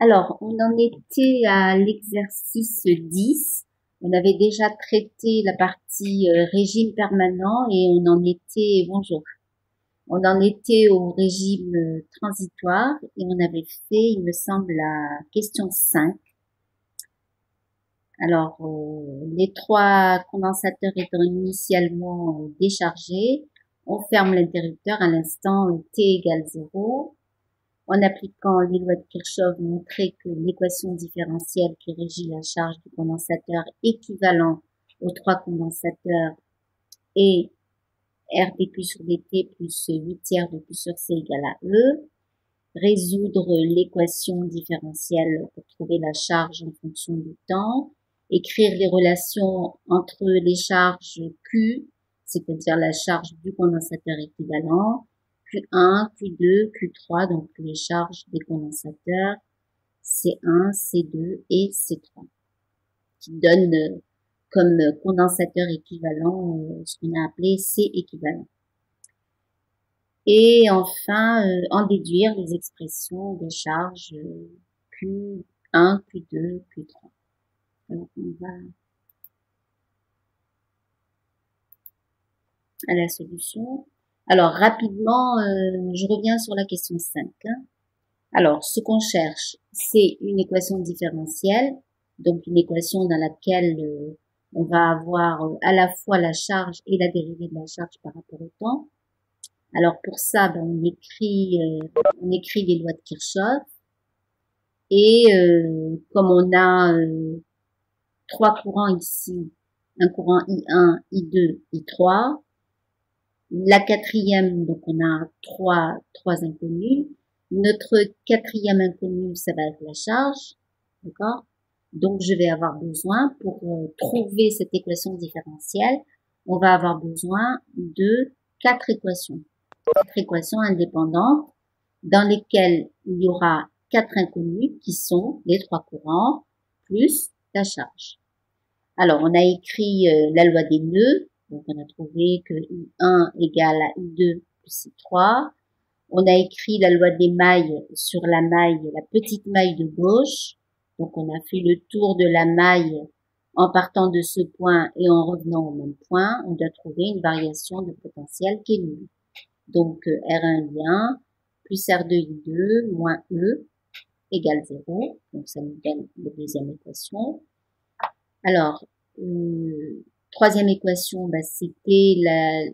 Alors, on en était à l'exercice 10. On avait déjà traité la partie régime permanent et on en était, bonjour, on en était au régime transitoire et on avait fait, il me semble, la question 5. Alors, les trois condensateurs étant initialement déchargés, on ferme l'interrupteur à l'instant t égale 0. En appliquant les lois de Kirchhoff, montrer que l'équation différentielle qui régit la charge du condensateur équivalent aux trois condensateurs est R dQ sur dt plus 8 tiers de Q sur C égale à E. Résoudre l'équation différentielle pour trouver la charge en fonction du temps. Écrire les relations entre les charges Q, c'est-à-dire la charge du condensateur équivalent, Q1, Q2, Q3, donc les charges des condensateurs C1, C2 et C3, qui donnent comme condensateur équivalent ce qu'on a appelé C équivalent. Et enfin, en déduire les expressions des charges Q1, Q2, Q3. Alors, on va à la solution. Alors, rapidement, je reviens sur la question 5. Alors, ce qu'on cherche, c'est une équation différentielle, donc une équation dans laquelle on va avoir à la fois la charge et la dérivée de la charge par rapport au temps. Alors, pour ça, on écrit les lois de Kirchhoff. Et comme on a trois courants ici, un courant I1, I2, I3, la quatrième, donc on a trois inconnus. Notre quatrième inconnu, ça va être la charge, d'accord? Donc je vais avoir besoin, pour trouver cette équation différentielle, on va avoir besoin de quatre équations indépendantes dans lesquelles il y aura quatre inconnus qui sont les trois courants plus la charge. Alors, on a écrit la loi des nœuds. Donc, on a trouvé que I1 égale à I2 plus I3. On a écrit la loi des mailles sur la maille, la petite maille de gauche. Donc, on a fait le tour de la maille en partant de ce point et en revenant au même point. On doit trouver une variation de potentiel qui est nulle. Donc, R1 I1 plus R2 I2 moins E égale 0. Donc, ça nous donne la deuxième équation. Alors, troisième équation, c'était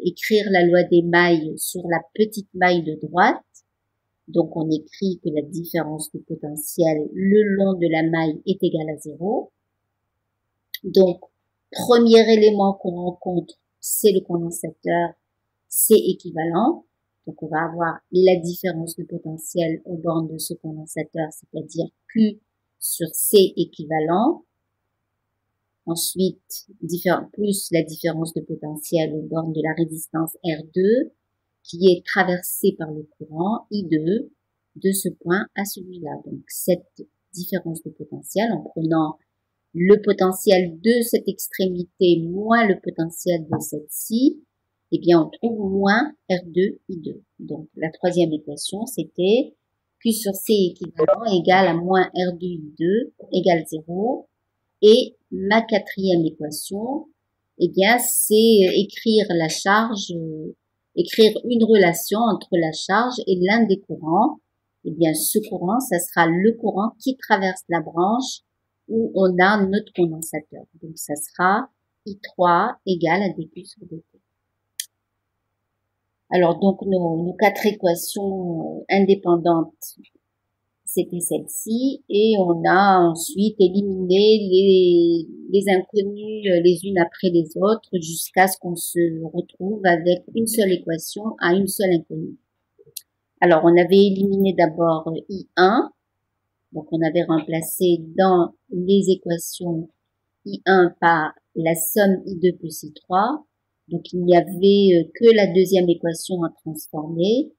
écrire la loi des mailles sur la petite maille de droite. Donc, on écrit que la différence de potentiel le long de la maille est égale à 0. Donc, premier élément qu'on rencontre, c'est le condensateur C équivalent. Donc, on va avoir la différence de potentiel aux bornes de ce condensateur, c'est-à-dire Q sur C équivalent. Ensuite, plus la différence de potentiel aux bornes de la résistance R2, qui est traversée par le courant I2 de ce point à celui-là. Donc, cette différence de potentiel, en prenant le potentiel de cette extrémité moins le potentiel de celle-ci, eh bien, on trouve moins R2 I2. Donc, la troisième équation, c'était Q sur C équivalent égale à moins R2 I2 égale 0. Et ma quatrième équation, eh bien, c'est écrire la charge, écrire une relation entre la charge et l'un des courants. Eh bien, ce courant, ça sera le courant qui traverse la branche où on a notre condensateur. Donc, ça sera I3 égale à dQ sur dt. Alors, donc, nos quatre équations indépendantes, c'était celle-ci, et on a ensuite éliminé les inconnus les unes après les autres jusqu'à ce qu'on se retrouve avec une seule équation à une seule inconnue. Alors, on avait éliminé d'abord I1, donc on avait remplacé dans les équations I1 par la somme I2 plus I3, donc il n'y avait que la deuxième équation à transformer.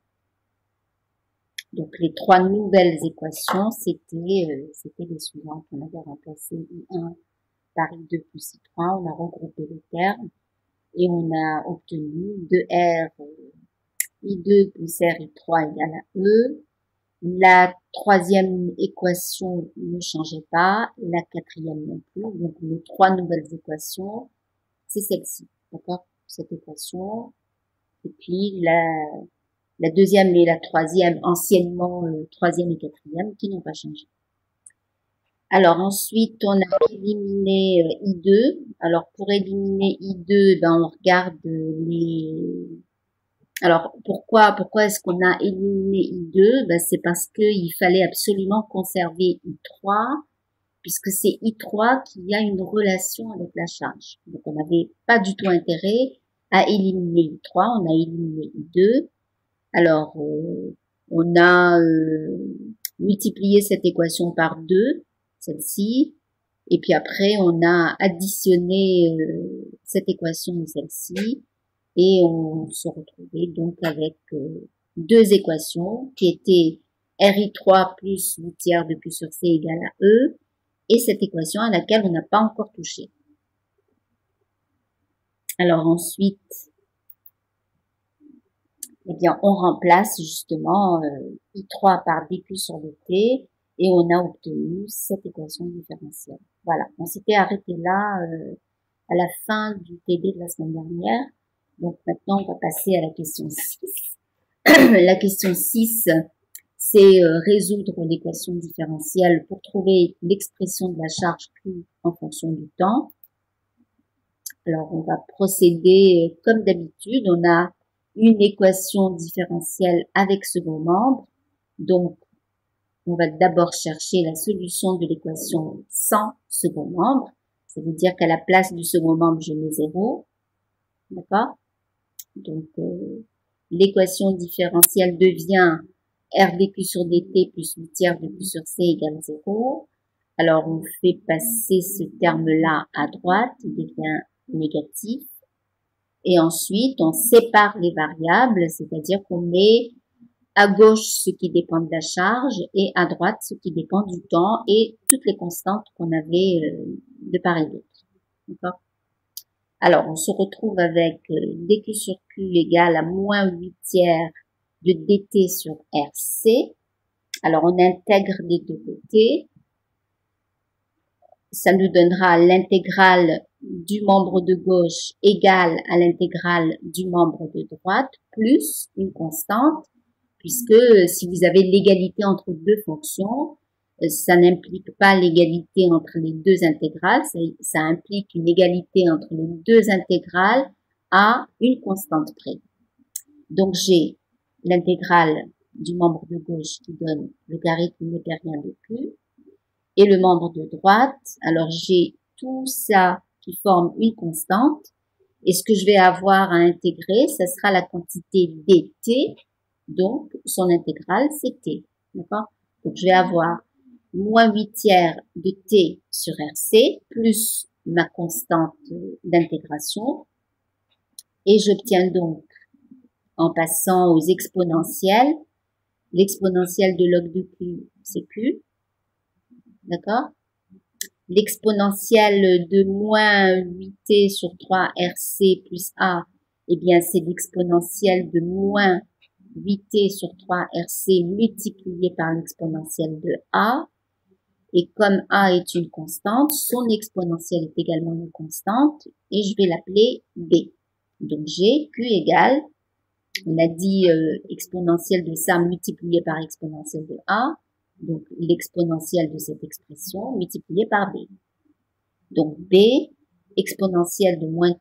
Donc, les trois nouvelles équations, c'était les suivantes. On avait remplacé I1 par I2 plus I3, on a regroupé les termes et on a obtenu 2R I2 plus R I3 égale à E, La troisième équation ne changeait pas, la quatrième non plus. Donc les trois nouvelles équations, c'est celle-ci, d'accord? Cette équation. Et puis la deuxième et la troisième, anciennement troisième et quatrième, qui n'ont pas changé. Alors ensuite, on a éliminé I2. Alors pour éliminer I2, ben on regarde les. Alors pourquoi est-ce qu'on a éliminé I2? Ben c'est parce qu'il fallait absolument conserver I3, puisque c'est I3 qui a une relation avec la charge. Donc on n'avait pas du tout intérêt à éliminer I3, on a éliminé I2. Alors on a multiplié cette équation par 2, celle-ci, et puis après on a additionné cette équation et celle-ci, et on se retrouvait donc avec deux équations qui étaient RI3 plus 8 tiers de Q sur C égale à E, et cette équation à laquelle on n'a pas encore touché. Alors ensuite, eh bien, on remplace justement I3 par dQ sur dt, et on a obtenu cette équation différentielle. Voilà, on s'était arrêté là à la fin du TD de la semaine dernière. Donc maintenant, on va passer à la question 6. La question 6, c'est résoudre l'équation différentielle pour trouver l'expression de la charge Q en fonction du temps. Alors, on va procéder comme d'habitude. On a une équation différentielle avec second membre. Donc, on va d'abord chercher la solution de l'équation sans second membre. Ça veut dire qu'à la place du second membre, je mets 0. D'accord? Donc, l'équation différentielle devient R dQ sur dt plus 8 tiers de Q sur C égale 0. Alors, on fait passer ce terme-là à droite, il devient négatif. Et ensuite, on sépare les variables, c'est-à-dire qu'on met à gauche ce qui dépend de la charge et à droite ce qui dépend du temps et toutes les constantes qu'on avait de part et d'autre. D'accord? Alors, on se retrouve avec dQ sur Q égale à moins 8 tiers de dt sur RC. Alors, on intègre des deux côtés. Ça nous donnera l'intégrale du membre de gauche égale à l'intégrale du membre de droite plus une constante, puisque si vous avez l'égalité entre deux fonctions, ça n'implique pas l'égalité entre les deux intégrales, ça implique une égalité entre les deux intégrales à une constante près. Donc j'ai l'intégrale du membre de gauche qui donne le logarithme népérien de Q, et le membre de droite, alors j'ai tout ça qui forme une constante, et ce que je vais avoir à intégrer, ça sera la quantité dt, donc son intégrale c'est t, d'accord? Donc je vais avoir moins 8 tiers de t sur rc, plus ma constante d'intégration, et j'obtiens donc, en passant aux exponentielles, l'exponentielle de log de q, c'est q, d'accord? L'exponentielle de moins 8t sur 3rc plus a, eh bien c'est l'exponentielle de moins 8t sur 3rc multiplié par l'exponentielle de a. Et comme a est une constante, son exponentielle est également une constante, et je vais l'appeler b. Donc j'ai q égale, on a dit exponentielle de ça multiplié par exponentielle de a, donc l'exponentielle de cette expression multipliée par b. Donc b, exponentielle de moins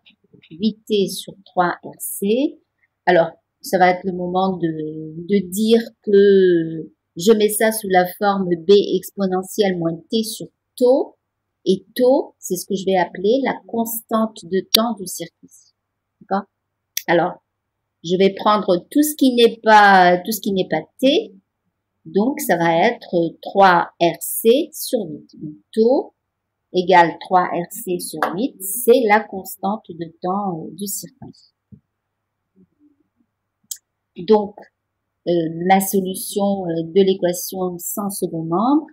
8t sur 3rc. Alors, ça va être le moment de dire que je mets ça sous la forme b exponentielle moins t sur tau. Et tau, c'est ce que je vais appeler la constante de temps du circuit. D'accord? Alors, je vais prendre tout ce qui n'est pas t. Donc, ça va être 3rc sur 8. Donc, tau égale 3rc sur 8, c'est la constante de temps du circuit. Donc, la solution de l'équation sans second membre,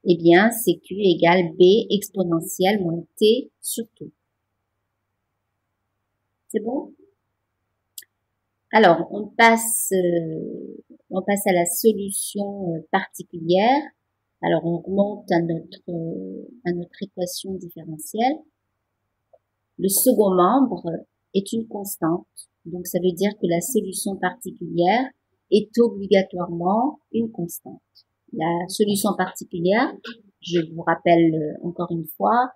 eh bien, c'est Q égale B exponentielle moins T sur tout. C'est bon? Alors, on passe On passe à la solution particulière. Alors, on remonte à notre équation différentielle. Le second membre est une constante. Donc, ça veut dire que la solution particulière est obligatoirement une constante. La solution particulière, je vous rappelle encore une fois,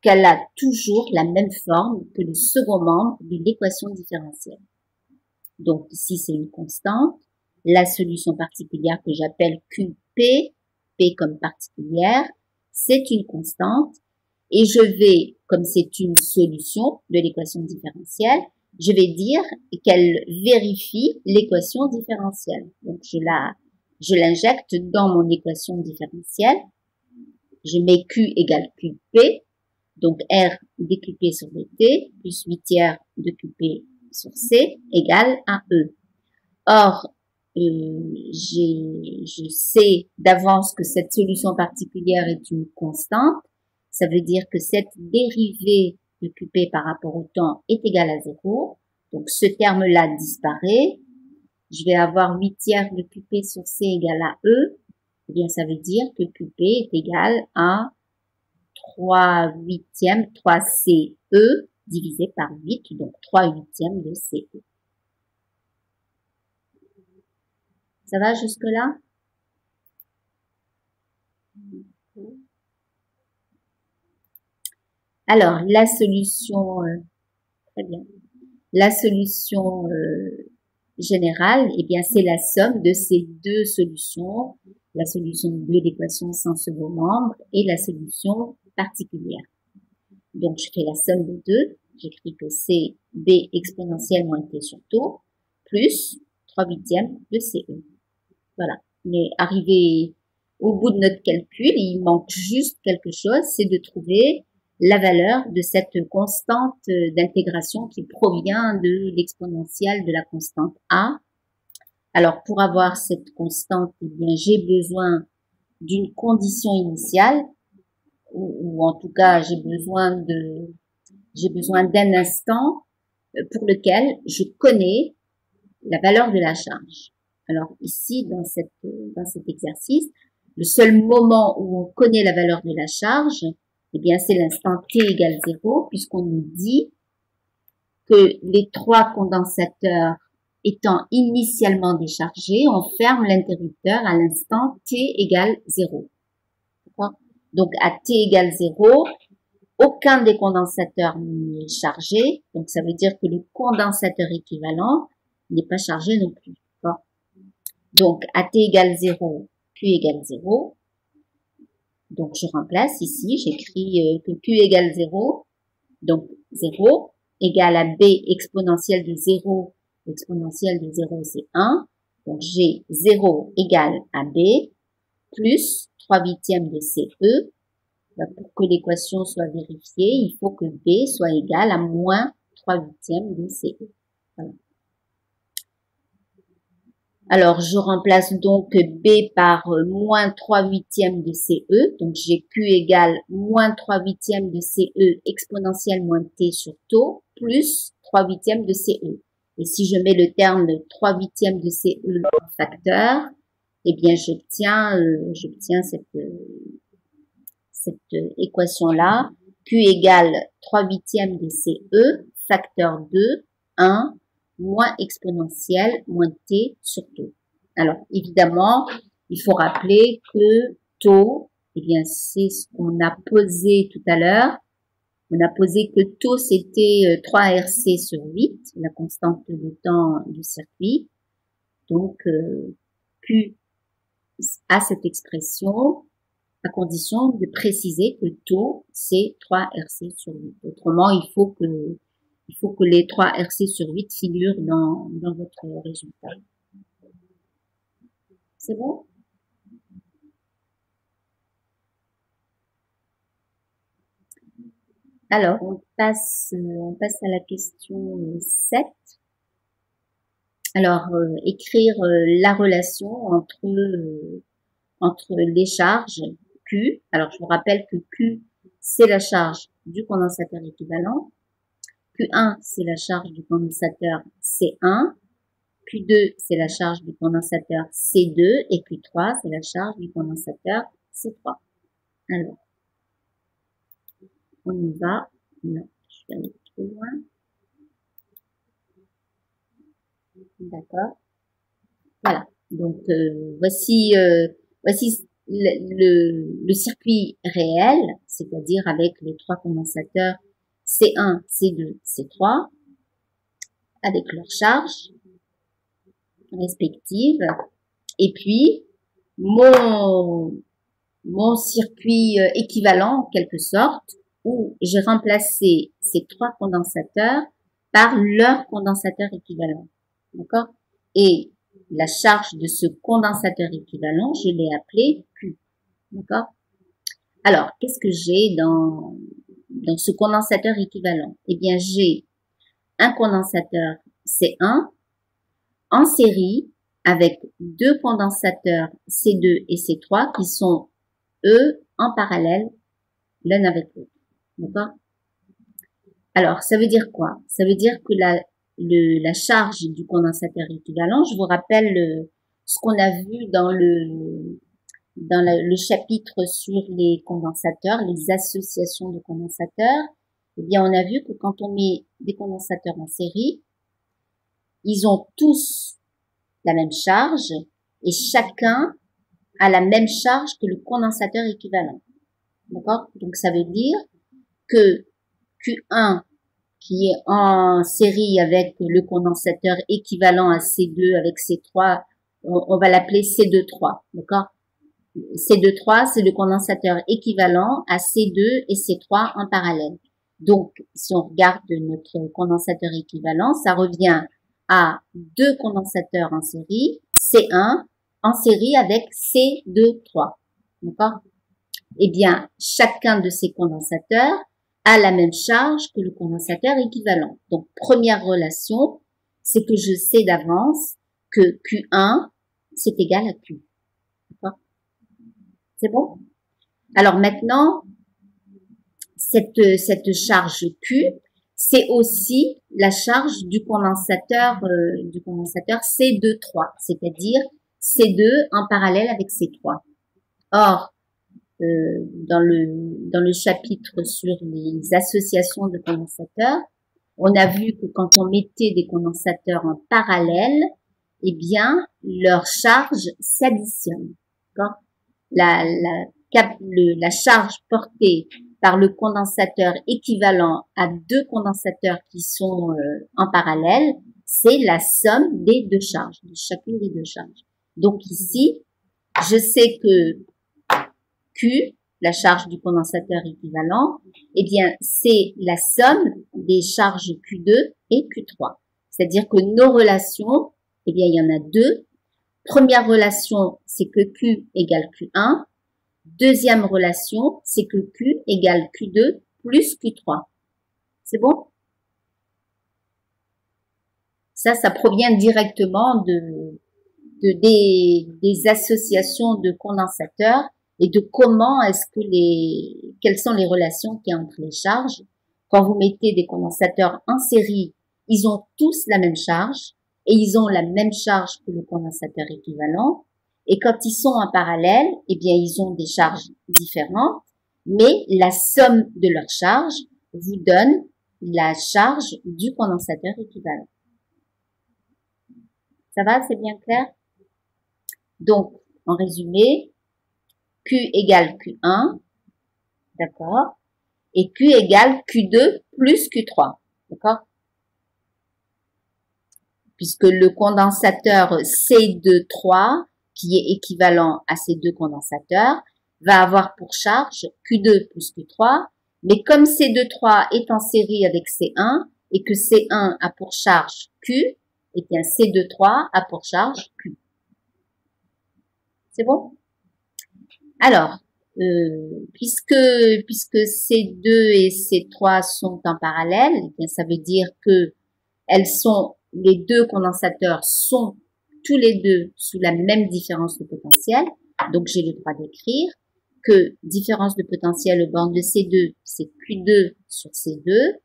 qu'elle a toujours la même forme que le second membre de l'équation différentielle. Donc, ici, c'est une constante. La solution particulière que j'appelle QP, P comme particulière, c'est une constante. Et je vais, comme c'est une solution de l'équation différentielle, je vais dire qu'elle vérifie l'équation différentielle. Donc, je l'injecte dans mon équation différentielle. Je mets Q égale QP. Donc, R de QP sur dt plus 8 tiers de QP sur C égale à E. Or, je sais d'avance que cette solution particulière est une constante. Ça veut dire que cette dérivée de QP par rapport au temps est égale à 0. Donc, ce terme-là disparaît. Je vais avoir 8 tiers de QP sur C égale à E. Eh bien, ça veut dire que QP est égal à 3 huitièmes, 3 CE divisé par 8, donc 3 huitièmes de CE. Ça va jusque-là? Alors, la solution, très bien. La solution générale, eh bien, c'est la somme de ces deux solutions, la solution de l'équation sans second membre et la solution particulière. Donc, je fais la somme des deux. J'écris que c'est B exponentielle moins T sur taux plus 3 huitièmes de CE. Voilà. On est arrivé au bout de notre calcul. Il manque juste quelque chose, c'est de trouver la valeur de cette constante d'intégration qui provient de l'exponentielle de la constante A. Alors, pour avoir cette constante, eh bien, j'ai besoin d'une condition initiale, ou en tout cas, j'ai besoin d'un instant pour lequel je connais la valeur de la charge. Alors ici, dans cet exercice, le seul moment où on connaît la valeur de la charge, eh bien, c'est l'instant t égale 0, puisqu'on nous dit que les trois condensateurs étant initialement déchargés, on ferme l'interrupteur à l'instant t égale 0. Donc, à t égale 0, aucun des condensateurs n'est chargé. Donc, ça veut dire que le condensateur équivalent n'est pas chargé non plus. Donc, à t égale 0, Q égale 0. Donc, je remplace ici, j'écris que Q égale 0. Donc, 0 égale à B exponentielle de 0. L'exponentielle de 0, c'est 1. Donc, j'ai 0 égale à B plus 3 huitièmes de CE. Pour que l'équation soit vérifiée, il faut que B soit égal à moins 3 huitièmes de CE. Voilà. Alors, je remplace donc B par moins 3 huitièmes de CE. Donc, j'ai Q égale moins 3 huitièmes de CE exponentielle moins T sur taux plus 3 huitièmes de CE. Et si je mets le terme de 3 huitièmes de CE en facteur, eh bien, j'obtiens cette équation-là. Q égale 3 huitièmes de CE, facteur 2, 1, moins exponentielle, moins T sur taux. Alors, évidemment, il faut rappeler que taux, eh bien, c'est ce qu'on a posé tout à l'heure. On a posé que taux, c'était 3 RC sur 8, la constante de temps du circuit. Donc, Q a cette expression à condition de préciser que taux, c'est 3 RC sur 8. Autrement, il faut que les 3 RC sur 8 figurent dans votre résultat. C'est bon? Alors, on passe à la question 7. Alors, écrire la relation entre les charges Q. Alors, je vous rappelle que Q, c'est la charge du condensateur équivalent. Q1, c'est la charge du condensateur C1. Q2, c'est la charge du condensateur C2 et Q3, c'est la charge du condensateur C3. Alors, on y va. Non, je vais aller trop loin. D'accord. Voilà. Donc, voici le circuit réel, c'est-à-dire avec les trois condensateurs C1, C2, C3, avec leurs charges respectives. Et puis, mon circuit équivalent, en quelque sorte, où j'ai remplacé ces trois condensateurs par leur condensateur équivalent. D'accord? Et la charge de ce condensateur équivalent, je l'ai appelé Q. D'accord? Alors, qu'est-ce que j'ai dans ce condensateur équivalent? Eh bien, j'ai un condensateur C1 en série avec deux condensateurs C2 et C3 qui sont, eux, en parallèle l'un avec l'autre. D'accord? Alors, ça veut dire quoi? Ça veut dire que la charge du condensateur équivalent, je vous rappelle ce qu'on a vu dans le chapitre sur les condensateurs, les associations de condensateurs. Eh bien, on a vu que quand on met des condensateurs en série, ils ont tous la même charge et chacun a la même charge que le condensateur équivalent. D'accord? Donc, ça veut dire que Q1 qui est en série avec le condensateur équivalent à C2 avec C3, on va l'appeler C23, d'accord? C23, c'est le condensateur équivalent à C2 et C3 en parallèle. Donc, si on regarde notre condensateur équivalent, ça revient à deux condensateurs en série, C1 en série avec C23, d'accord? Eh bien, chacun de ces condensateurs a la même charge que le condensateur équivalent. Donc, première relation, c'est que je sais d'avance que Q1, c'est égal à Q. D'accord? C'est bon? Alors maintenant, cette charge Q, c'est aussi la charge du condensateur C2-3, c'est-à-dire C2 en parallèle avec C3. Or, dans le chapitre sur les associations de condensateurs, on a vu que quand on mettait des condensateurs en parallèle, eh bien, leur charge s'additionne. La charge portée par le condensateur équivalent à deux condensateurs qui sont en parallèle, c'est la somme des deux charges, de chacune des deux charges. Donc ici, je sais que Q, la charge du condensateur équivalent, eh bien, c'est la somme des charges Q2 et Q3. C'est-à-dire que nos relations, eh bien, il y en a deux. Première relation, c'est que Q égale Q1. Deuxième relation, c'est que Q égale Q2 plus Q3. C'est bon? Ça provient directement des associations de condensateurs et de comment quelles sont les relations qu'il y a entre les charges. Quand vous mettez des condensateurs en série, ils ont tous la même charge et ils ont la même charge que le condensateur équivalent. Et quand ils sont en parallèle, eh bien, ils ont des charges différentes, mais la somme de leurs charges vous donne la charge du condensateur équivalent. Ça va, c'est bien clair? Donc, en résumé, Q égale Q1, d'accord? Et Q égale Q2 plus Q3, d'accord? Puisque le condensateur C2-3, qui est équivalent à ces deux condensateurs, va avoir pour charge Q2 plus Q3, mais comme C2-3 est en série avec C1 et que C1 a pour charge Q, et bien C2-3 a pour charge Q. C'est bon? Alors, puisque C2 et C3 sont en parallèle, eh bien ça veut dire que les deux condensateurs sont tous les deux sous la même différence de potentiel. Donc, j'ai le droit d'écrire que différence de potentiel au borne de C2, c'est Q2 sur C2.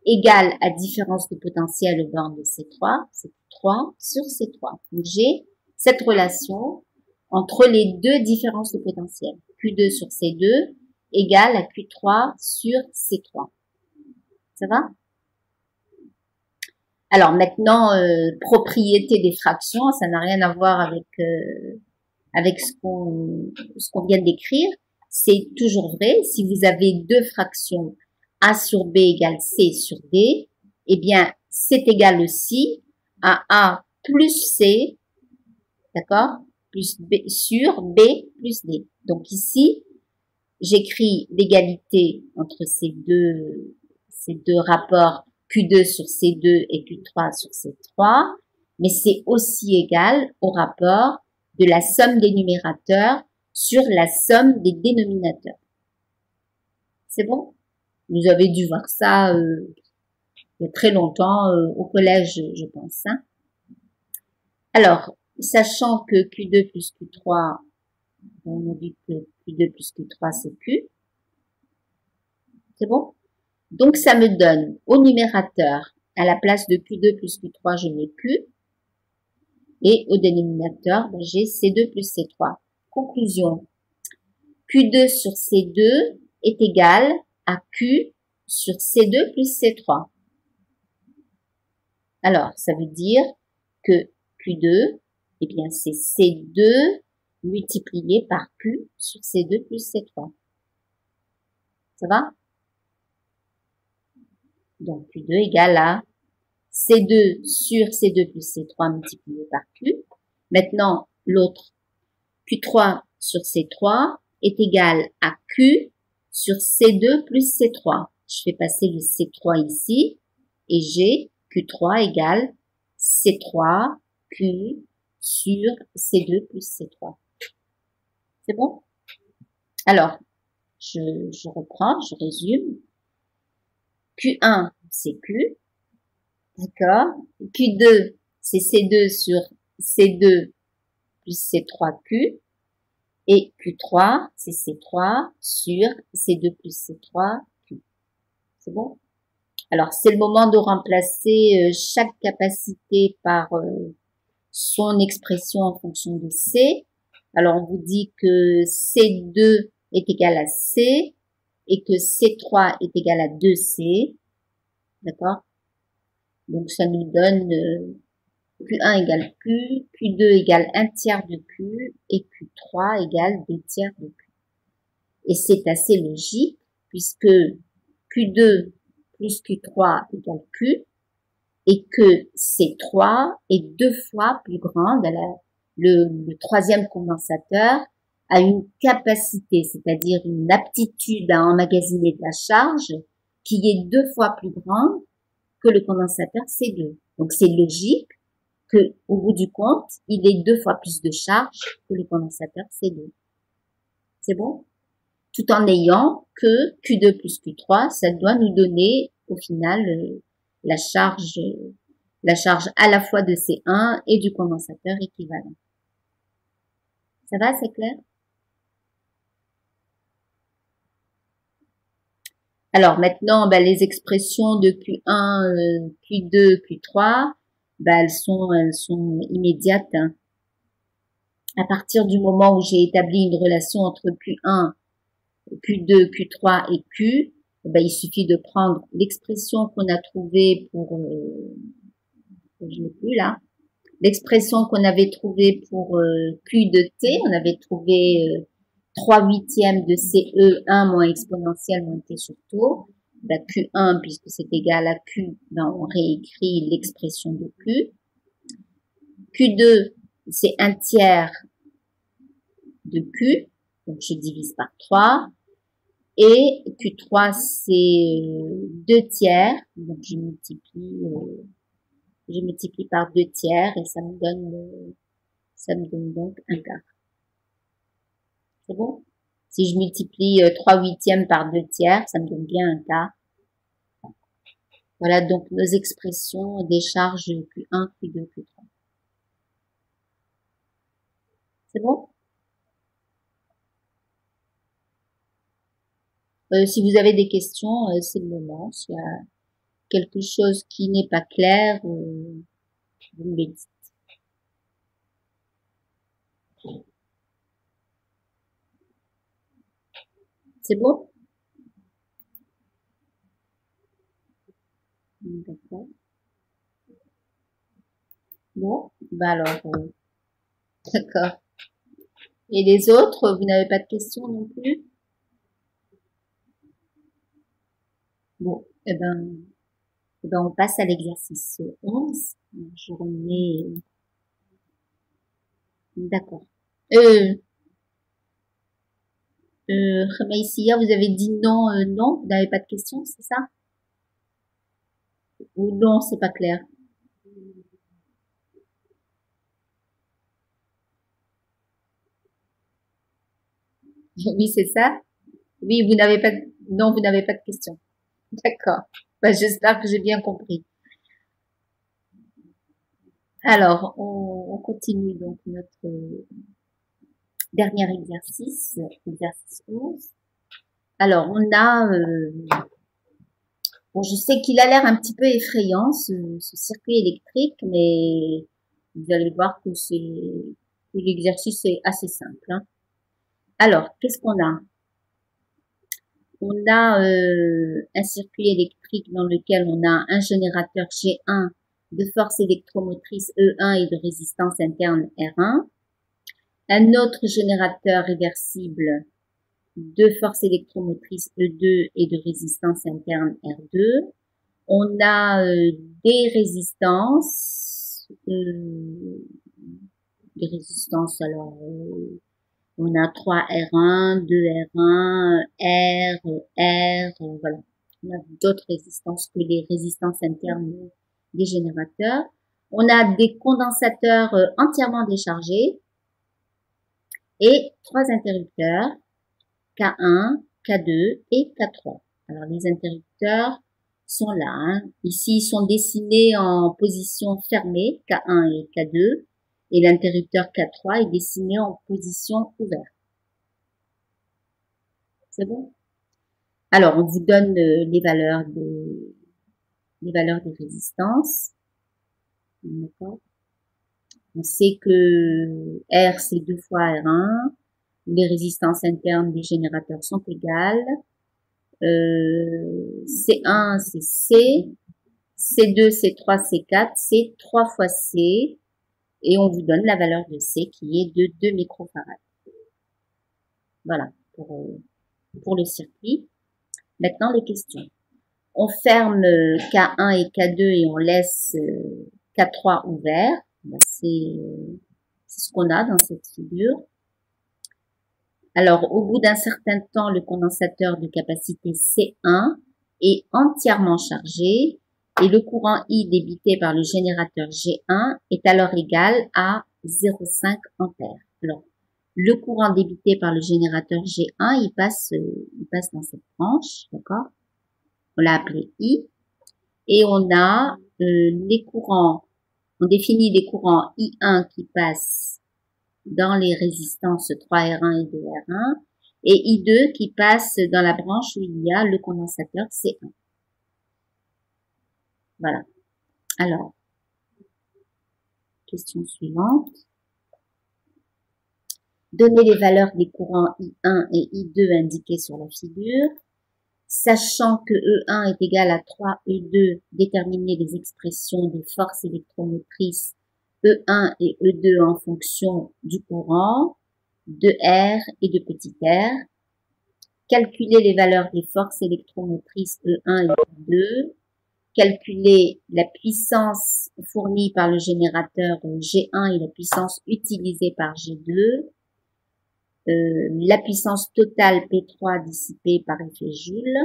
égale à différence de potentiel aux bornes de C3, c'est Q3 sur C3. Donc j'ai cette relation entre les deux différences de potentiel. Q2 sur C2 égale à Q3 sur C3. Ça va? Alors maintenant, propriété des fractions, ça n'a rien à voir avec ce qu'on vient d'écrire. C'est toujours vrai. Si vous avez deux fractions A sur B égale C sur D, eh bien, c'est égal aussi à A plus C, d'accord, plus B sur B plus D. Donc ici, j'écris l'égalité entre ces deux rapports Q2 sur C2 et Q3 sur C3, mais c'est aussi égal au rapport de la somme des numérateurs sur la somme des dénominateurs. C'est bon? Vous avez dû voir ça il y a très longtemps au collège, je pense. Hein. Alors, sachant que Q2 plus Q3, on a dit que Q2 plus Q3 c'est Q. C'est bon? Donc, ça me donne au numérateur, à la place de Q2 plus Q3, je mets Q. Et au dénominateur, ben, j'ai C2 plus C3. Conclusion. Q2 sur C2 est égal à Q sur C2 plus C3. Alors, ça veut dire que Q2, eh bien, c'est C2 multiplié par Q sur C2 plus C3. Ça va? Donc, Q2 égale à C2 sur C2 plus C3 multiplié par Q. Maintenant, l'autre, Q3 sur C3 est égal à Q sur C2 plus C3. Je fais passer le C3 ici et j'ai Q3 égale C3 Q sur C2 plus C3. C'est bon? Alors, je reprends, je résume. Q1, c'est Q. D'accord? Q2, c'est C2 sur C2 plus C3Q. Et Q3, c'est C3 sur C2 plus C3Q. C'est bon? Alors, c'est le moment de remplacer chaque capacité par son expression en fonction de C. Alors, on vous dit que C2 est égal à C et que C3 est égal à 2C. D'accord? Donc, ça nous donne Q1 égale Q, Q2 égale 1/3 de Q et Q3 égale 2/3 de Q. Et c'est assez logique puisque Q2 plus Q3 égale Q et que C3 est 2 fois plus grand. Le troisième condensateur a une capacité, c'est-à-dire une aptitude à emmagasiner de la charge qui est 2 fois plus grande que le condensateur C2. Donc c'est logique que, au bout du compte, il ait 2 fois plus de charge que le condensateur C2. C'est bon? Tout en ayant que Q2 plus Q3, ça doit nous donner, au final, la charge à la fois de C1 et du condensateur équivalent. Ça va, c'est clair? Alors maintenant, ben, les expressions de Q1, Q2, Q3, ben, elles sont immédiates. Hein. À partir du moment où j'ai établi une relation entre Q1, Q2, Q3 et Q, ben, il suffit de prendre l'expression qu'on a trouvée pour, je n'ai plus là, l'expression qu'on avait trouvée pour Q de T, on avait trouvé 3/8 de CE1 moins exponentielle moins T sur taux. Ben, Q1, puisque c'est égal à Q, ben, on réécrit l'expression de Q. Q2, c'est 1/3 de Q, donc je divise par 3. Et Q3, c'est 2/3, donc je multiplie par 2/3 et ça me donne donc 1/4. C'est bon? Si je multiplie 3/8 par 2/3, ça me donne bien 1/4. Voilà donc nos expressions des charges Q1, Q2, Q3. C'est bon? Si vous avez des questions, c'est le moment. quelque chose qui n'est pas clair, vous me le dites. C'est bon? D'accord. Bon, bah alors, d'accord. Et les autres, vous n'avez pas de questions non plus? Bon, on passe à l'exercice 11. Je remets... D'accord. Khamaïsia, vous avez dit non, non, vous n'avez pas de questions, c'est ça? Ou non, c'est pas clair? Oui, c'est ça? Oui, vous n'avez pas, non, vous n'avez pas de questions. D'accord. Bah, j'espère que j'ai bien compris. Alors, on continue donc notre dernier exercice, exercice 11. Alors, on a, bon, je sais qu'il a l'air un petit peu effrayant, ce circuit électrique, mais vous allez voir que que l'exercice est assez simple, hein. Alors, qu'est-ce qu'on a? On a un circuit électrique dans lequel on a un générateur G1 de force électromotrice E1 et de résistance interne R1, un autre générateur réversible de force électromotrice E2 et de résistance interne R2. On a des résistances, alors on a 3 R1, 2 R1, R, voilà. On a d'autres résistances que les résistances internes des générateurs. On a des condensateurs entièrement déchargés et 3 interrupteurs, K1, K2 et K3. Alors les interrupteurs sont là, hein. Ici, ils sont dessinés en position fermée, K1 et K2, et l'interrupteur K3 est dessiné en position ouverte. C'est bon? Alors, on vous donne les valeurs des résistances. D'accord? On sait que R, c'est 2 fois R1. Les résistances internes des générateurs sont égales. C1, c'est C. C2, C3, C4. C'est 3 fois C. Et on vous donne la valeur de C qui est de 2 microfarads. Voilà, pour le circuit. Maintenant, les questions. On ferme K1 et K2 et on laisse K3 ouvert. C'est ce qu'on a dans cette figure. Alors, au bout d'un certain temps, le condensateur de capacité C1 est entièrement chargé et le courant I débité par le générateur G1 est alors égal à 0,5 ampères. Alors, le courant débité par le générateur G1, il passe dans cette branche, d'accord? On l'a appelé I. Et on a les courants, on définit les courants I1 qui passent dans les résistances 3R1 et 2R1 et I2 qui passe dans la branche où il y a le condensateur C1. Voilà. Alors, question suivante. Donnez les valeurs des courants I1 et I2 indiqués sur la figure. Sachant que E1 est égal à 3E2, déterminez les expressions des forces électromotrices E1 et E2 en fonction du courant, de R et de petit r. Calculez les valeurs des forces électromotrices E1 et E2. Calculez la puissance fournie par le générateur G1 et la puissance utilisée par G2. La puissance totale P3 dissipée par effet Joule.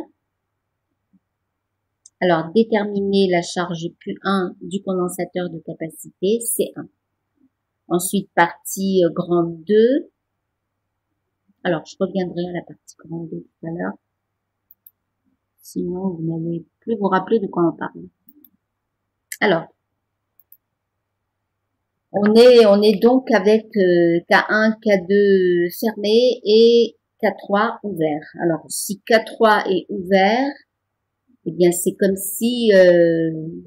Alors, déterminer la charge Q1 du condensateur de capacité C1. Ensuite, partie grande 2. Alors, je reviendrai à la partie grande 2 tout à l'heure. Sinon, vous n'allez plus vous rappeler de quoi on parle. Alors, on est donc avec K1, K2 fermé et K3 ouvert. Alors, si K3 est ouvert, eh bien, c'est comme si... je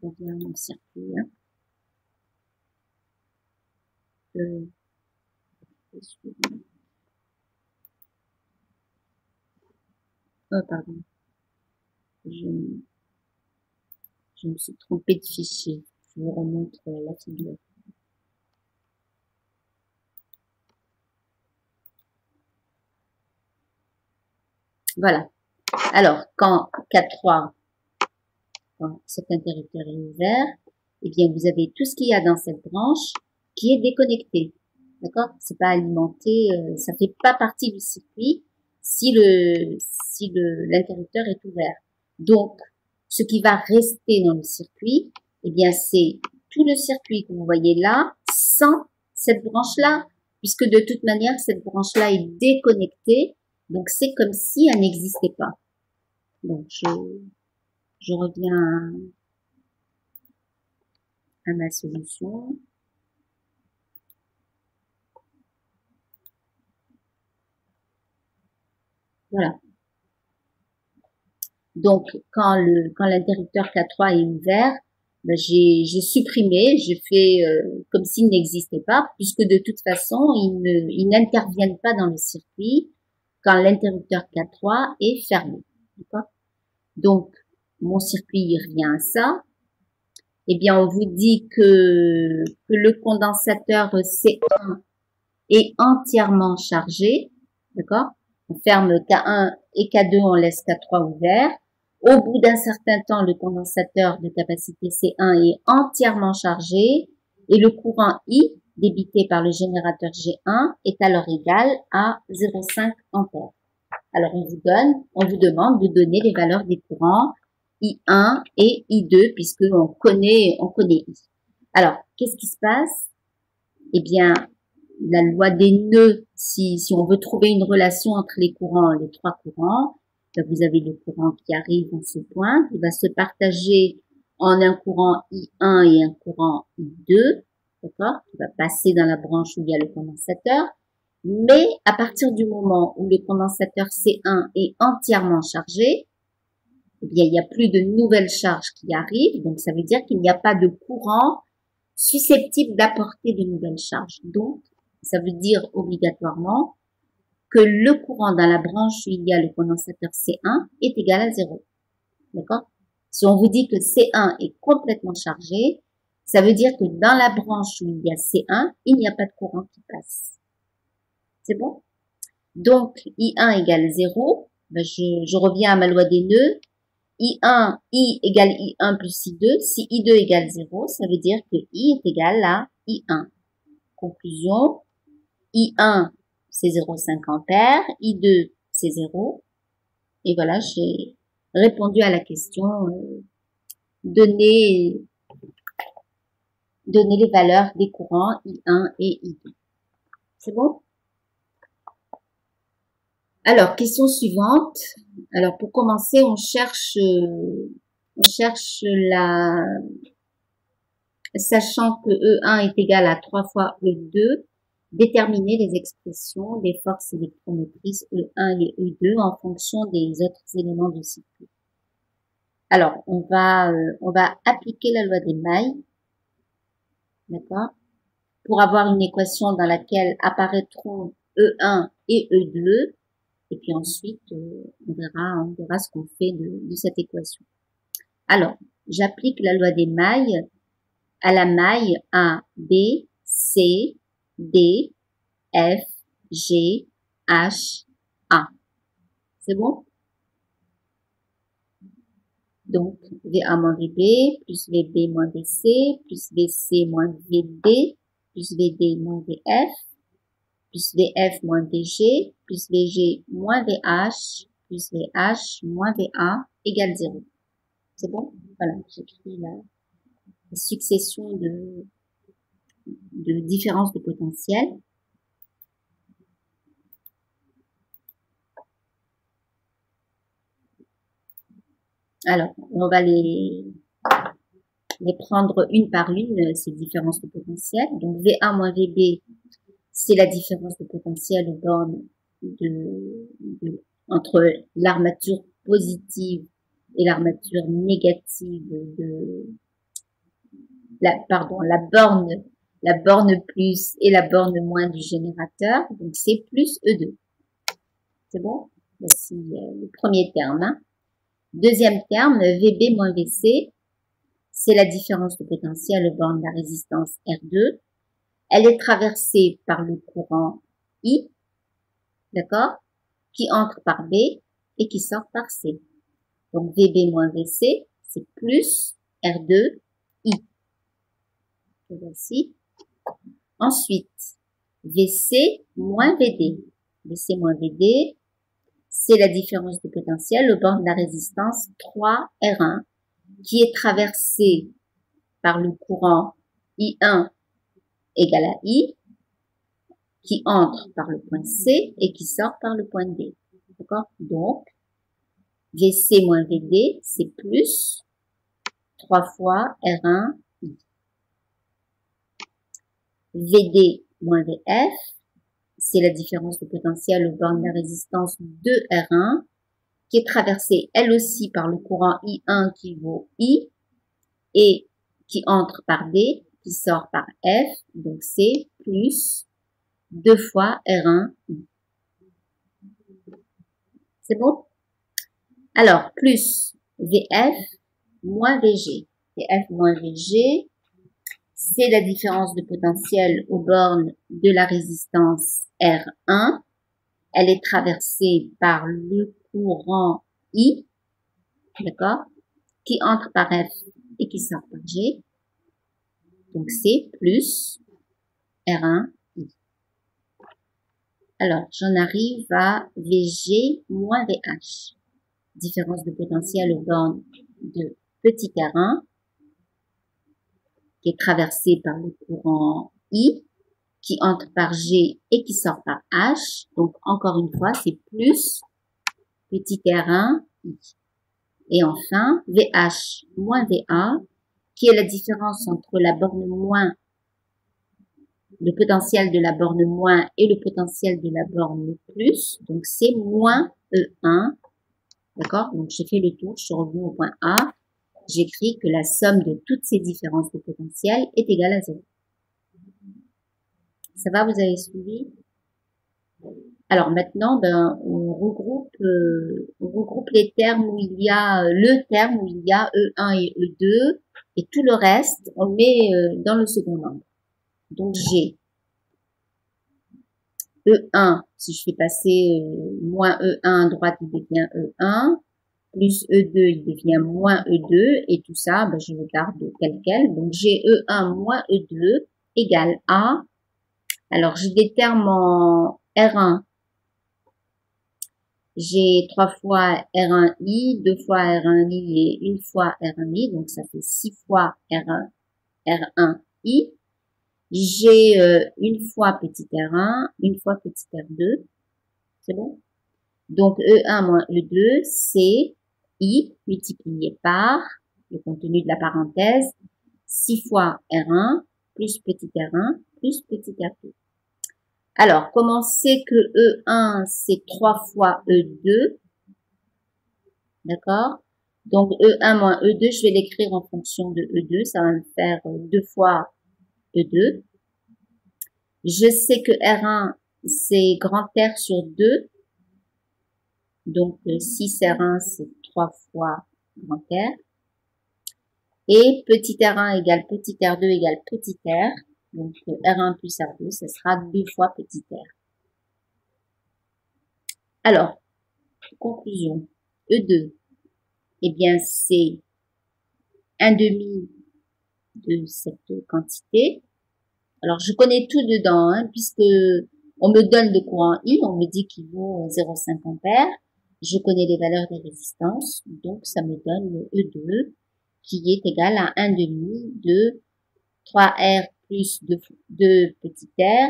reviens à mon circuit, hein. Oh, pardon. Je me suis trompée de fichier. Je vous remontre la figure. Voilà. Alors, quand K3, quand cet interrupteur est ouvert, eh bien, vous avez tout ce qu'il y a dans cette branche qui est déconnecté. D'accord? C'est pas alimenté, ça fait pas partie du circuit si l'interrupteur est ouvert. Donc, ce qui va rester dans le circuit, eh bien, c'est tout le circuit que vous voyez là, sans cette branche-là, puisque de toute manière, cette branche-là est déconnectée. Donc, c'est comme si elle n'existait pas. Donc, je reviens à ma solution. Voilà. Donc, quand l'interrupteur K3 est ouvert, ben j'ai supprimé, j'ai fait comme s'il n'existait pas, puisque de toute façon, ils n'interviennent pas dans le circuit quand l'interrupteur K3 est fermé. D'accord? Donc, mon circuit il revient à ça. Eh bien, on vous dit que le condensateur C1 est entièrement chargé. D'accord? On ferme K1 et K2, on laisse K3 ouvert. Au bout d'un certain temps, le condensateur de capacité C1 est entièrement chargé et le courant I débité par le générateur G1 est alors égal à 0,5 ampères. Alors on vous demande de donner les valeurs des courants I1 et I2 puisque on connaît I. Alors qu'est-ce qui se passe? Eh bien, la loi des nœuds, si on veut trouver une relation entre les courants, les trois courants, ben vous avez le courant qui arrive en ce point, qui va se partager en un courant I1 et un courant I2, d'accord, qui va passer dans la branche où il y a le condensateur. Mais à partir du moment où le condensateur C1 est entièrement chargé, eh bien, il n'y a plus de nouvelles charges qui arrivent, donc ça veut dire qu'il n'y a pas de courant susceptible d'apporter de nouvelles charges. Donc, ça veut dire obligatoirement que le courant dans la branche où il y a le condensateur C1 est égal à 0. D'accord? Si on vous dit que C1 est complètement chargé, ça veut dire que dans la branche où il y a C1, il n'y a pas de courant qui passe. C'est bon? Donc, I1 égale 0. Ben, je reviens à ma loi des nœuds. I égale I1 plus I2. Si I2 égale 0, ça veut dire que I est égal à I1. Conclusion, I1 c'est 0,5 ampères, I2 c'est 0. Et voilà, j'ai répondu à la question, donner les valeurs des courants I1 et I2. C'est bon? Alors, question suivante. Alors, pour commencer, on cherche sachant que E1 est égal à 3 fois E2, déterminer les expressions des forces électromotrices E1 et E2 en fonction des autres éléments du circuit. Alors, on va appliquer la loi des mailles, d'accord, pour avoir une équation dans laquelle apparaîtront E1 et E2, et puis ensuite, on verra ce qu'on fait de cette équation. Alors, j'applique la loi des mailles à la maille A, B, C, D, F, G, H, A. C'est bon? Donc, VA moins VB, plus VB moins VC, plus VC moins VD, plus VD moins VF, plus VF moins VG, plus VG moins VH, plus VH moins VA égale 0. C'est bon? Voilà, j'écris la succession de différences de potentiel. Alors, on va les prendre une par une, ces différences de potentiel. Donc, VA moins VB, c'est la différence de potentiel aux bornes entre l'armature positive et l'armature négative la borne plus et la borne moins du générateur. Donc, c'est plus E2. C'est bon? Voici le premier terme. Hein. Deuxième terme, VB moins VC, c'est la différence de potentiel aux bornes de la résistance R2. Elle est traversée par le courant I, d'accord, qui entre par B et qui sort par C. Donc, VB moins VC, c'est plus R2 I. Voici. Ensuite, VC moins VD. VC moins VD, c'est la différence de potentiel au bord de la résistance 3R1 qui est traversée par le courant I1 égale à I, qui entre par le point C et qui sort par le point D. D'accord? Donc, VC moins VD, c'est plus 3 fois R1 I. VD moins VF, c'est la différence de potentiel aux bornes de la résistance 2R1 qui est traversée elle aussi par le courant I1 qui vaut I et qui entre par D, qui sort par F, donc c'est plus 2 fois R1 I. C'est bon? Alors, plus VF moins VG. VF moins VG, c'est la différence de potentiel aux bornes de la résistance R1. Elle est traversée par le courant I, d'accord, qui entre par F et qui sort par G. Donc, c'est plus R1 I. Alors, j'en arrive à VG moins VH. Différence de potentiel aux bornes de petit R1 qui est traversée par le courant I, qui entre par G et qui sort par H. Donc, encore une fois, c'est plus petit R1 I. Et enfin, VH moins VA, qui est la différence entre la borne moins, le potentiel de la borne moins et le potentiel de la borne plus. Donc, c'est moins E1. D'accord? Donc, j'ai fait le tour, je suis revenue au point A. J'écris que la somme de toutes ces différences de potentiel est égale à 0. Ça va, vous avez suivi? Alors maintenant, ben, on regroupe les termes où il y a le terme où il y a E1 et E2 et tout le reste, on le met dans le second nombre. Donc j'ai E1, si je fais passer moins E1 à droite, il devient E1, plus E2, il devient moins E2, et tout ça, ben, je le garde tel quel. Donc j'ai E1 moins E2 égale A. Alors j'ai des termes en R1. J'ai 3 fois R1i, 2 fois R1i et 1 fois R1i, donc ça fait 6 fois R1i. J'ai une fois petit R1, une fois petit R2, c'est bon? Donc E1 moins E2, c'est I multiplié par le contenu de la parenthèse, 6 fois R1 plus petit R1 plus petit R2. Alors, comme on sait que E1, c'est 3 fois E2, d'accord? Donc, E1 moins E2, je vais l'écrire en fonction de E2, ça va me faire 2 fois E2. Je sais que R1, c'est grand R sur 2, donc 6 R1, c'est 3 fois grand R. Et petit R1 égale petit R2 égale petit R. Donc, R1 plus R2, ce sera 2 fois petit R. Alors, conclusion. E2, eh bien, c'est un demi de cette quantité. Alors, je connais tout dedans, hein, puisque on me donne le courant I, on me dit qu'il vaut 0,5 ampères. Je connais les valeurs des résistances, donc ça me donne le E2, qui est égal à 1 demi de 3R plus 2 petit r,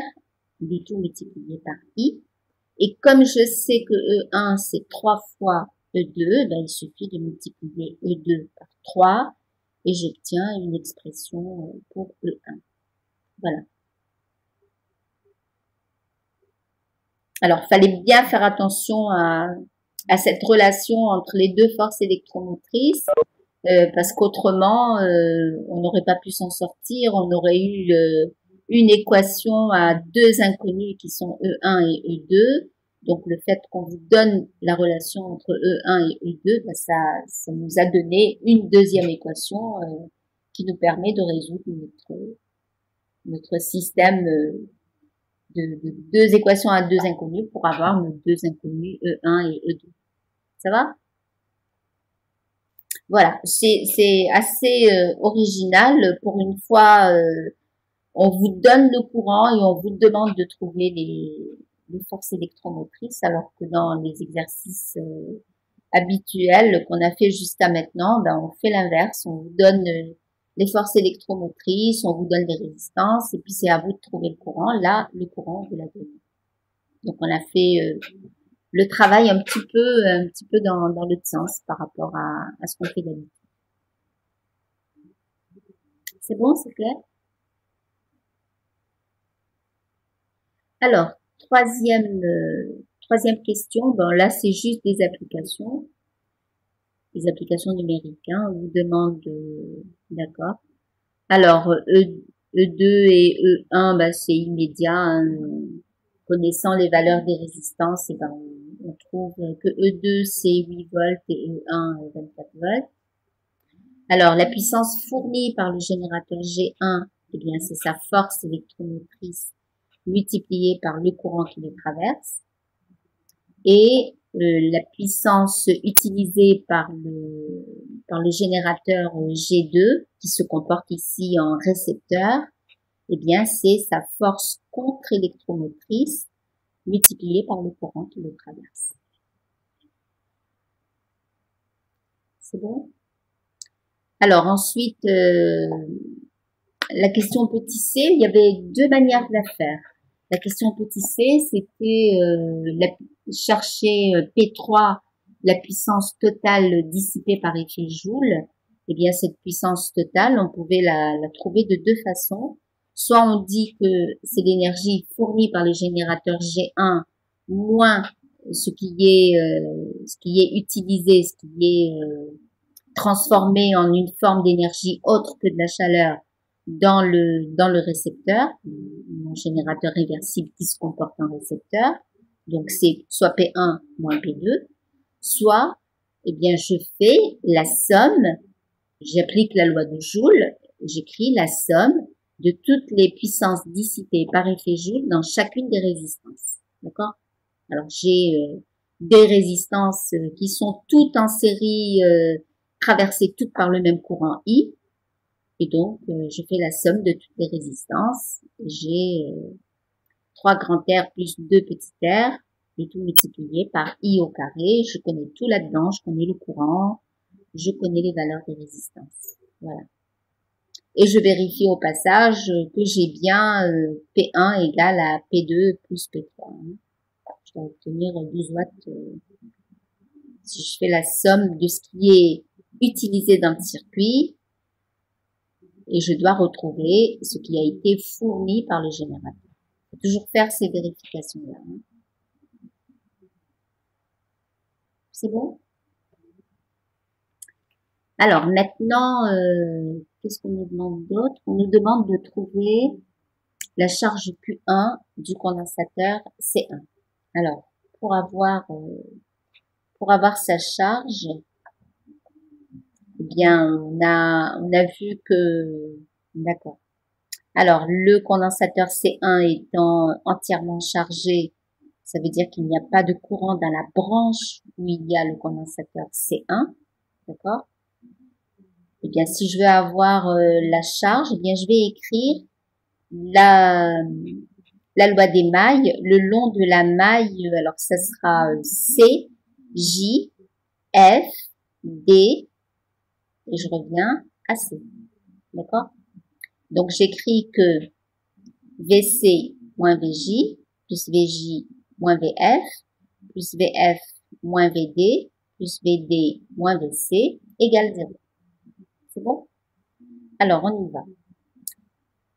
du tout multiplié par I. Et comme je sais que E1, c'est 3 fois E2, ben, il suffit de multiplier E2 par 3 et j'obtiens une expression pour E1. Voilà. Alors, fallait bien faire attention à cette relation entre les deux forces électromotrices, parce qu'autrement, on n'aurait pas pu s'en sortir, on aurait eu une équation à deux inconnus qui sont E1 et E2. Donc, le fait qu'on vous donne la relation entre E1 et E2, ben ça nous a donné une deuxième équation qui nous permet de résoudre notre système de deux équations à deux inconnus pour avoir nos deux inconnus E1 et E2. Ça va? Voilà, c'est assez original. Pour une fois, on vous donne le courant et on vous demande de trouver les forces électromotrices, alors que dans les exercices habituels qu'on a fait jusqu'à maintenant, ben on fait l'inverse. On vous donne les forces électromotrices, on vous donne les résistances, et puis c'est à vous de trouver le courant. Là, le courant, on vous l'a donné. Donc on a fait le travail un petit peu dans l'autre sens par rapport à ce qu'on fait d'habitude. C'est bon, c'est clair? Alors, troisième question. Bon, là, c'est juste des applications numériques. Hein, on vous demande, d'accord. Alors, E2 et E1, bah, c'est immédiat. Hein, connaissant les valeurs des résistances, et ben, on trouve que E2 c'est 8 volts et E1 24 volts. Alors, la puissance fournie par le générateur G1, eh bien, c'est sa force électromotrice multipliée par le courant qui le traverse. Et la puissance utilisée par le générateur G2, qui se comporte ici en récepteur, eh bien, c'est sa force contre-électromotrice multipliée par le courant qui le traverse. C'est bon? Alors ensuite, la question petit c, il y avait deux manières de la faire. La question petit c, c'était chercher P3, la puissance totale dissipée par effet Joule. Eh bien, cette puissance totale, on pouvait la trouver de deux façons. Soit on dit que c'est l'énergie fournie par le générateur G1 moins ce qui est utilisé, ce qui est transformé en une forme d'énergie autre que de la chaleur dans le récepteur, mon générateur réversible qui se comporte en récepteur. Donc c'est soit P1 moins P2, soit, eh bien, je fais la somme, j'applique la loi de Joule, j'écris la somme de toutes les puissances dissipées par effet Joule dans chacune des résistances. D'accord? Alors j'ai des résistances qui sont toutes en série, traversées toutes par le même courant I, et donc je fais la somme de toutes les résistances. J'ai 3 grands R plus 2 petits r, et tout multiplié par I au carré. Je connais tout là-dedans, je connais le courant, je connais les valeurs des résistances. Voilà. Et je vérifie au passage que j'ai bien P1 égale à P2 plus P3. Je dois obtenir 12 watts si je fais la somme de ce qui est utilisé dans le circuit, et je dois retrouver ce qui a été fourni par le générateur. Il faut toujours faire ces vérifications-là. Hein. C'est bon? Alors maintenant, qu'est-ce qu'on nous demande d'autre? On nous demande de trouver la charge Q1 du condensateur C1. Alors, pour avoir sa charge, eh bien, on a vu que, d'accord. Alors, le condensateur C1 étant entièrement chargé, ça veut dire qu'il n'y a pas de courant dans la branche où il y a le condensateur C1, d'accord? Eh bien, si je veux avoir la charge, eh bien, je vais écrire la loi des mailles, le long de la maille, alors ça sera C, J, F, D, et je reviens à C. D'accord? Donc, j'écris que VC moins VJ plus VJ moins VF plus VF moins VD plus VD moins VC égale 0. C'est bon? Alors, on y va.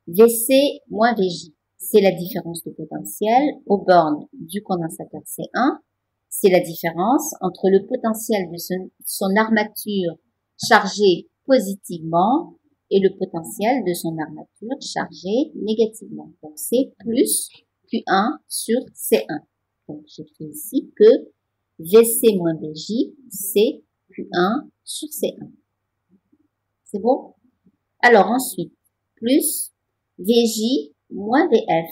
VC moins VJ. c'est la différence de potentiel aux bornes du condensateur C1. C'est la différence entre le potentiel de son armature chargée positivement et le potentiel de son armature chargée négativement. Donc, c'est plus Q1 sur C1. Donc, j'écris ici que VC moins VJ, c'est Q1 sur C1. C'est bon? Alors, ensuite, plus VJ moins VF.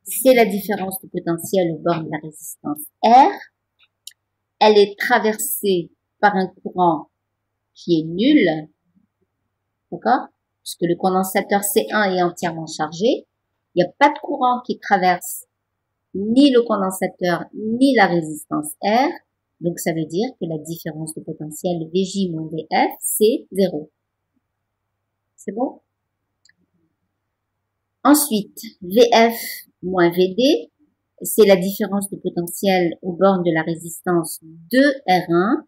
C'est la différence de potentiel aux bornes de la résistance R. Elle est traversée par un courant qui est nul, d'accord? Puisque le condensateur C1 est entièrement chargé. Il n'y a pas de courant qui traverse ni le condensateur, ni la résistance R. Donc, ça veut dire que la différence de potentiel VJ moins VF, c'est 0. C'est bon? Ensuite, VF moins VD, c'est la différence de potentiel aux bornes de la résistance de R1.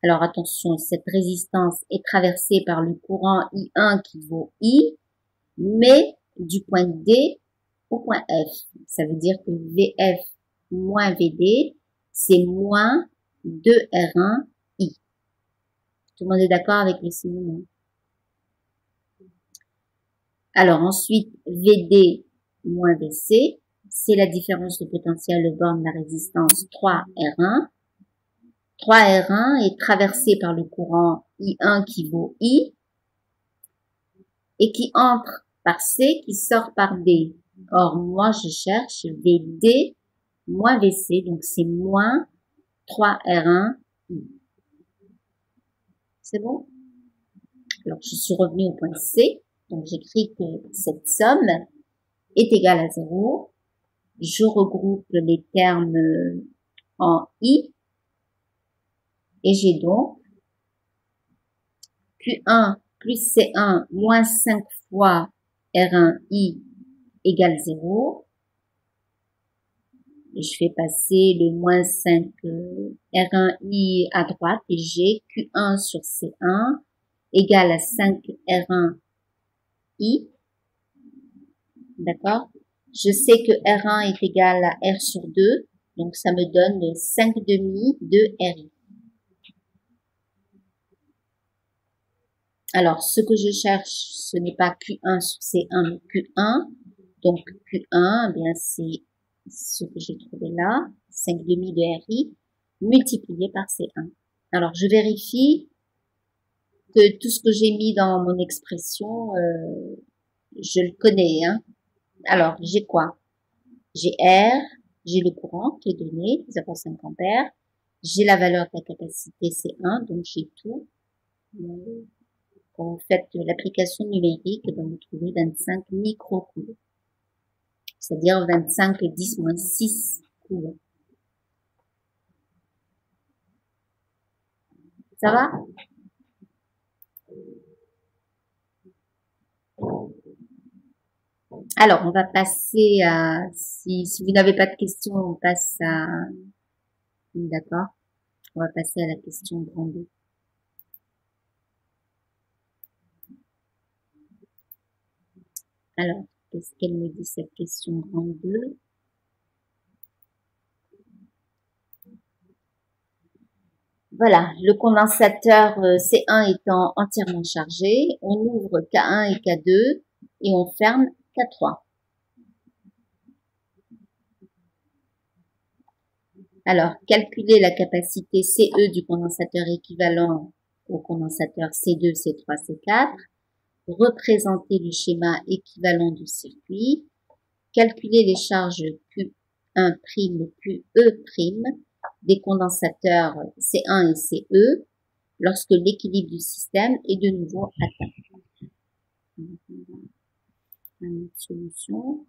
Alors attention, cette résistance est traversée par le courant I1 qui vaut I, mais du point D au point F. Ça veut dire que VF moins VD, c'est moins 2R1 I. Tout le monde est d'accord avec les signes? Alors ensuite, VD moins VC, c'est la différence de potentiel aux bornes de la résistance 3R1. 3R1 est traversé par le courant I1 qui vaut I et qui entre par C qui sort par D. Or, moi, je cherche VD moins VC, donc c'est moins 3R1 I. C'est bon? Alors, je suis revenue au point C. Donc, j'écris que cette somme est égale à 0. Je regroupe les termes en I. Et j'ai donc Q1 plus C1 moins 5 fois R1I égale 0. Et je fais passer le moins 5 R1I à droite et j'ai Q1 sur C1 égale à 5 R1I. D'accord? Je sais que R1 est égal à R sur 2, donc ça me donne 5 demi de RI. Alors, ce que je cherche, ce n'est pas Q1 sur C1, mais Q1. Donc, Q1, eh bien, c'est ce que j'ai trouvé là, 5 demi de RI, multiplié par C1. Alors, je vérifie que tout ce que j'ai mis dans mon expression, je le connais, hein. Alors, j'ai quoi? J'ai R, j'ai le courant qui est donné, 0,5 ampères. J'ai la valeur de la capacité C1, donc j'ai tout. Quand vous faites l'application numérique, vous trouvez 25 microcoulombs. C'est-à-dire 25 10 moins 6 coulombs. Ça va? Alors, on va passer à, si vous n'avez pas de questions, on passe à, d'accord, on va passer à la question grand 2. Alors, qu'est-ce qu'elle me dit cette question grand 2? Voilà, le condensateur C1 étant entièrement chargé, on ouvre K1 et K2 et on ferme K3. Alors, calculer la capacité CE du condensateur équivalent au condensateur C2, C3, C4, représenter le schéma équivalent du circuit, calculer les charges Q1' et QE' des condensateurs C1 et CE lorsque l'équilibre du système est de nouveau atteint. Une solution.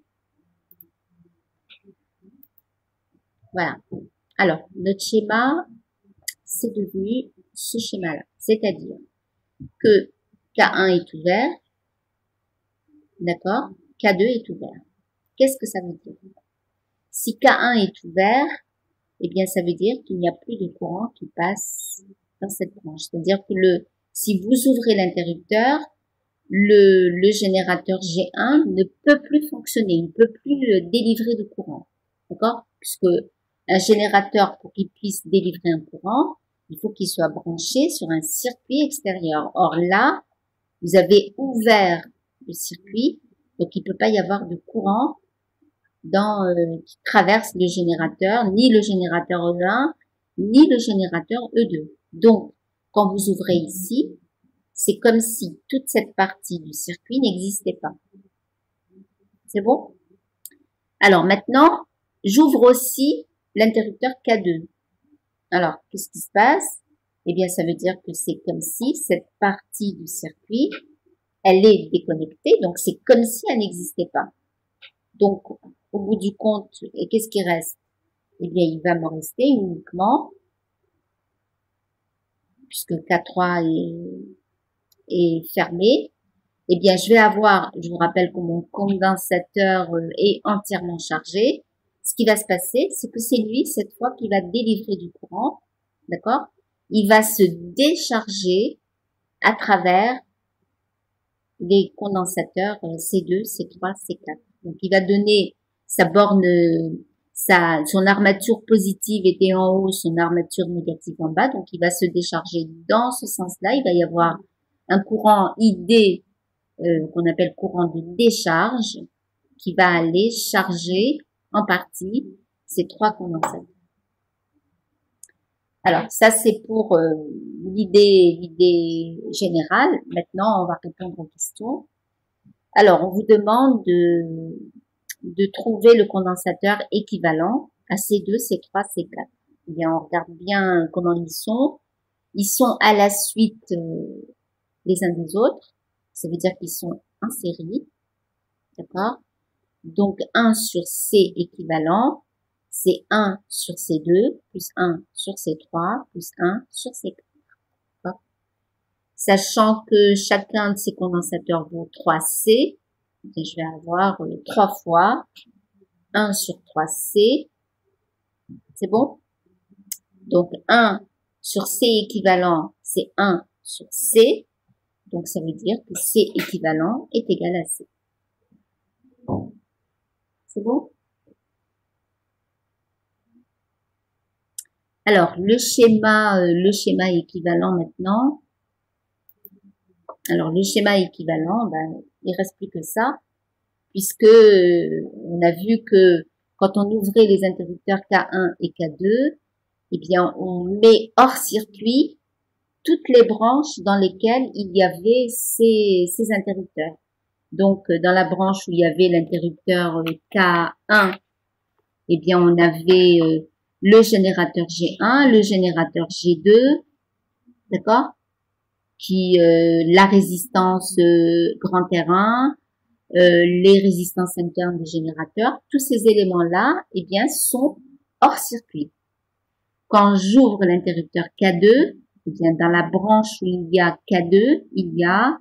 Voilà. Alors, notre schéma, c'est devenu ce schéma-là. C'est-à-dire que K1 est ouvert, d'accord? K2 est ouvert. Qu'est-ce que ça veut dire? Si K1 est ouvert, eh bien, ça veut dire qu'il n'y a plus de courant qui passe dans cette branche. C'est-à-dire que si vous ouvrez l'interrupteur, le générateur G1 ne peut plus fonctionner, il ne peut plus délivrer de courant. D'accord? Puisque un générateur, pour qu'il puisse délivrer un courant, il faut qu'il soit branché sur un circuit extérieur. Or là, vous avez ouvert le circuit, donc il ne peut pas y avoir de courant qui traverse le générateur, ni le générateur E1, ni le générateur E2. Donc, quand vous ouvrez ici, c'est comme si toute cette partie du circuit n'existait pas. C'est bon? Alors maintenant, j'ouvre aussi l'interrupteur K2. Alors, qu'est-ce qui se passe? Eh bien, ça veut dire que c'est comme si cette partie du circuit, elle est déconnectée, donc c'est comme si elle n'existait pas. Donc, au bout du compte, et qu'est-ce qui reste? Eh bien, il va me rester uniquement, puisque K3 est fermé, eh bien, je vais avoir, je vous rappelle que mon condensateur est entièrement chargé. Ce qui va se passer, c'est que c'est lui, cette fois, qui va délivrer du courant, d'accord? Il va se décharger à travers les condensateurs C2, C3, C4. Donc, il va donner sa borne, son armature positive était en haut, son armature négative en bas. Donc, il va se décharger dans ce sens-là. Il va y avoir un courant ID qu'on appelle courant de décharge qui va aller charger en partie ces trois condensateurs. Alors, ça, c'est pour l'idée générale. Maintenant, on va répondre aux questions. Alors, on vous demande de trouver le condensateur équivalent à C2, C3, C4. Eh bien, on regarde bien comment ils sont. Ils sont à la suite les uns des autres. Ça veut dire qu'ils sont en série. D'accord? Donc, 1 sur C équivalent, c'est 1 sur C2, plus 1 sur C3, plus 1 sur C4. Sachant que chacun de ces condensateurs vaut 3C, je vais avoir 3 fois 1 sur 3C. C'est bon? Donc, 1 sur C équivalent, c'est 1 sur C. Donc, ça veut dire que C équivalent est égal à C. C'est bon? Alors, le schéma équivalent maintenant. Alors, le schéma équivalent, ben, il reste plus que ça, puisque on a vu que quand on ouvrait les interrupteurs K1 et K2, eh bien, on met hors circuit toutes les branches dans lesquelles il y avait ces interrupteurs. Donc, dans la branche où il y avait l'interrupteur K1, eh bien, on avait le générateur G1, le générateur G2, d'accord, qui la résistance grand terrain, les résistances internes des générateurs, tous ces éléments-là, eh bien, sont hors circuit. Quand j'ouvre l'interrupteur K2, eh bien, dans la branche où il y a K2, il y a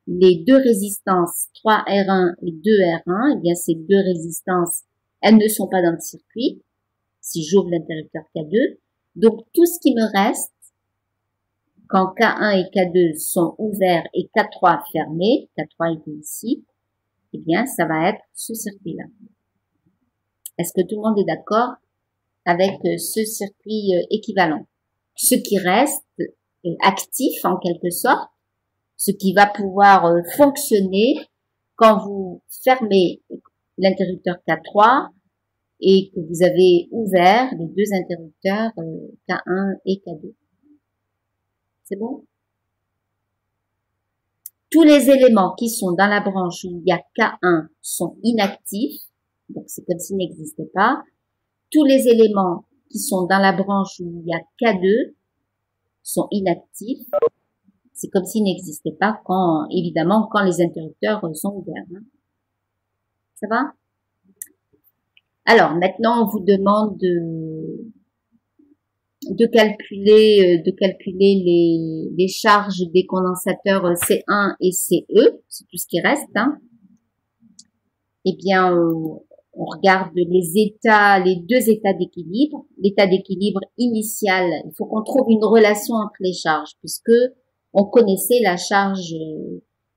les deux résistances 3R1 et 2R1, eh bien, ces deux résistances, elles ne sont pas dans le circuit, si j'ouvre l'interrupteur K2. Donc, tout ce qui me reste, quand K1 et K2 sont ouverts et K3 fermés, K3 est ici, eh bien, ça va être ce circuit-là. Est-ce que tout le monde est d'accord avec ce circuit équivalent? Ce qui reste actif, en quelque sorte, ce qui va pouvoir fonctionner quand vous fermez l'interrupteur K3 et que vous avez ouvert les deux interrupteurs K1 et K2. C'est bon? Tous les éléments qui sont dans la branche où il y a K1 sont inactifs, donc c'est comme s'ils n'existaient pas. Tous les éléments qui sont dans la branche où il y a K2 sont inactifs, c'est comme s'ils n'existaient pas quand, évidemment, quand les interrupteurs sont ouverts. Hein. Ça va? Alors, maintenant, on vous demande de calculer les charges des condensateurs C1 et CE, c'est tout ce qui reste. Hein. Eh bien, on regarde les deux états d'équilibre. L'état d'équilibre initial, il faut qu'on trouve une relation entre les charges, puisque on connaissait la charge